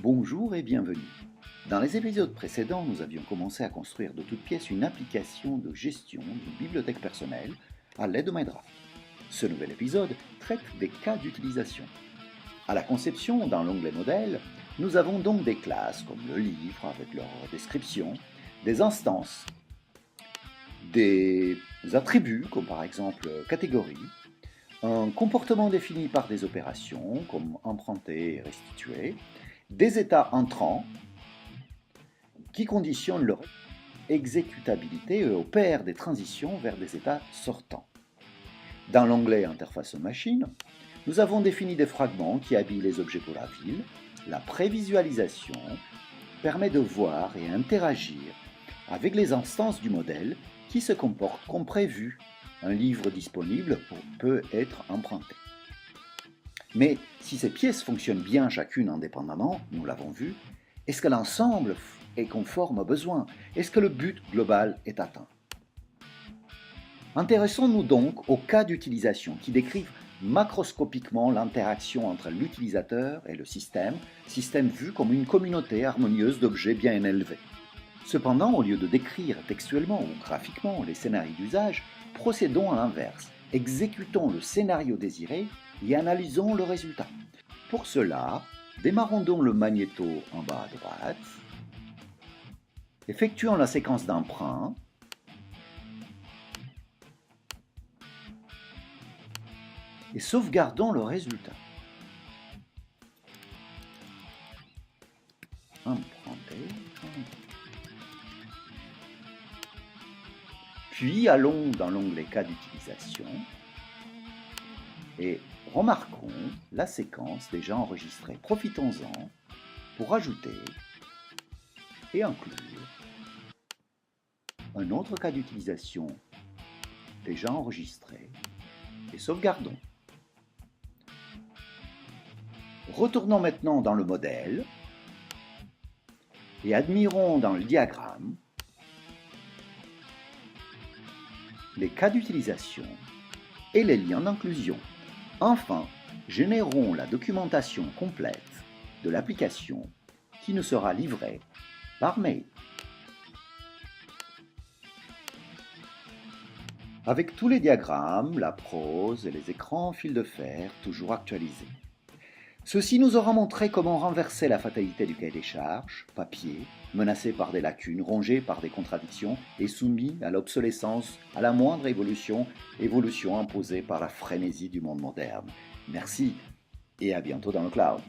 Bonjour et bienvenue. Dans les épisodes précédents, nous avions commencé à construire de toutes pièces une application de gestion d'une bibliothèque personnelle à l'aide de MyDraft. Ce nouvel épisode traite des cas d'utilisation. À la conception, dans l'onglet Modèle, nous avons donc des classes comme le livre avec leur description, des instances, des attributs comme par exemple catégorie, un comportement défini par des opérations comme emprunter et restituer, des états entrants qui conditionnent leur exécutabilité et opèrent des transitions vers des états sortants. Dans l'onglet Interface machine, nous avons défini des fragments qui habillent les objets pour la ville. La prévisualisation permet de voir et interagir avec les instances du modèle qui se comportent comme prévu. Un livre disponible peut être emprunté. Mais si ces pièces fonctionnent bien chacune indépendamment, nous l'avons vu, est-ce que l'ensemble est conforme aux besoins? Est-ce que le but global est atteint? Intéressons-nous donc aux cas d'utilisation qui décrivent macroscopiquement l'interaction entre l'utilisateur et le système vu comme une communauté harmonieuse d'objets bien élevés. Cependant, au lieu de décrire textuellement ou graphiquement les scénarios d'usage, procédons à l'inverse. Exécutons le scénario désiré et analysons le résultat. Pour cela, démarrons donc le magnéto en bas à droite, effectuons la séquence d'emprunt, et sauvegardons le résultat. Emprunter. Puis allons dans l'onglet Cas d'utilisation et remarquons la séquence déjà enregistrée. Profitons-en pour ajouter et inclure un autre cas d'utilisation déjà enregistré et sauvegardons. Retournons maintenant dans le modèle et admirons dans le diagramme les cas d'utilisation et les liens d'inclusion. Enfin, générons la documentation complète de l'application qui nous sera livrée par mail. Avec tous les diagrammes, la prose et les écrans en fil de fer toujours actualisés. Ceci nous aura montré comment renverser la fatalité du cahier des charges, papier, menacé par des lacunes, rongé par des contradictions et soumis à l'obsolescence à la moindre évolution imposée par la frénésie du monde moderne. Merci et à bientôt dans le cloud.